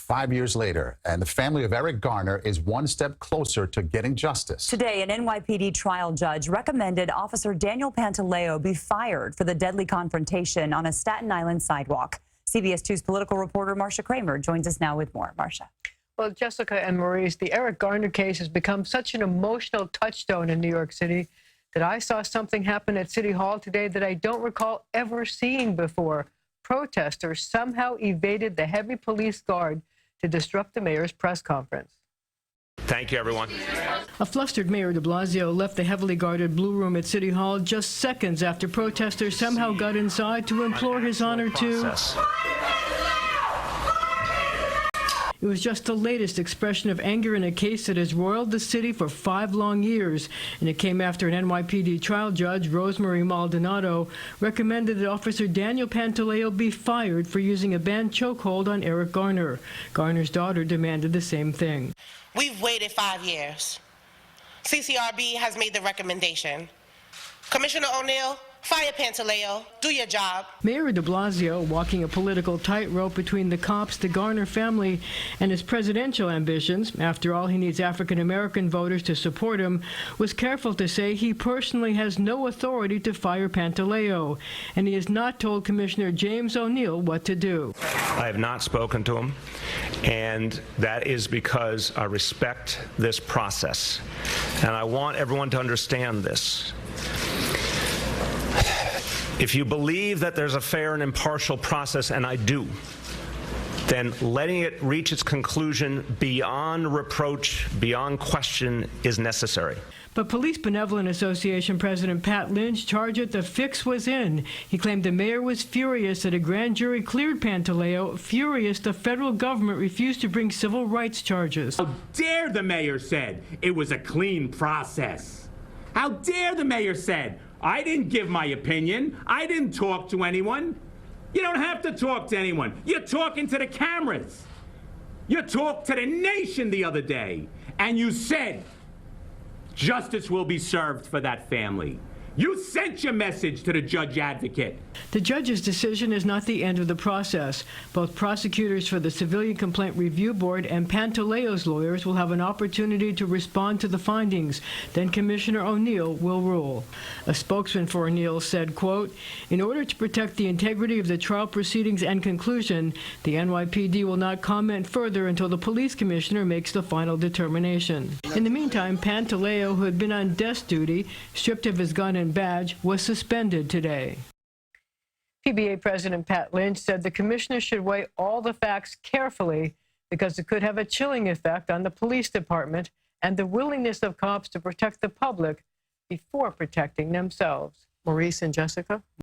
5 years later, and the family of Eric Garner is one step closer to getting justice. Today, an NYPD trial judge recommended Officer Daniel Pantaleo be fired for the deadly confrontation on a Staten Island sidewalk. CBS 2's political reporter Marcia Kramer joins us now with more. Marcia. Well, Jessica and Maurice, the Eric Garner case has become such an emotional touchstone in New York City that I saw something happen at City Hall today that I don't recall ever seeing before. Protesters somehow evaded the heavy police guard to disrupt the mayor's press conference. Thank you, everyone. A flustered Mayor de Blasio left the heavily guarded Blue Room at City Hall just seconds after protesters somehow got inside to implore his honor to... It was just the latest expression of anger in a case that has roiled the city for 5 long years, and it came after an NYPD trial judge, Rosemary Maldonado, recommended that Officer Daniel Pantaleo be fired for using a banned chokehold on Eric Garner. Garner's daughter demanded the same thing. We've waited 5 years. CCRB has made the recommendation. Commissioner O'Neill, fire Pantaleo. Do your job. Mayor de Blasio, walking a political tightrope between the cops, the Garner family, and his presidential ambitions, after all he needs African-American voters to support him, was careful to say he personally has no authority to fire Pantaleo, and he has not told Commissioner James O'Neill what to do. I have not spoken to him, and that is because I respect this process, and I want everyone to understand this. If you believe that there's a fair and impartial process, and I do, then letting it reach its conclusion beyond reproach, beyond question, is necessary. But Police Benevolent Association President Pat Lynch charged that the fix was in. He claimed the mayor was furious that a grand jury cleared Pantaleo, furious the federal government refused to bring civil rights charges. How dare the mayor said it was a clean process? How dare the mayor said, I didn't give my opinion. I didn't talk to anyone. You don't have to talk to anyone. You're talking to the cameras. You talked to the nation the other day, and you said justice will be served for that family. You sent your message to the judge advocate. The judge's decision is not the end of the process. Both prosecutors for the Civilian Complaint Review Board and Pantaleo's lawyers will have an opportunity to respond to the findings. Then Commissioner O'Neill will rule. A spokesman for O'Neill said, quote, "In order to protect the integrity of the trial proceedings and conclusion, the NYPD will not comment further until the police commissioner makes the final determination." In the meantime, Pantaleo, who had been on desk duty, stripped of his gun and badge, was suspended today. PBA President Pat Lynch said the commissioner should weigh all the facts carefully because it could have a chilling effect on the police department and the willingness of cops to protect the public before protecting themselves. Maurice and Jessica.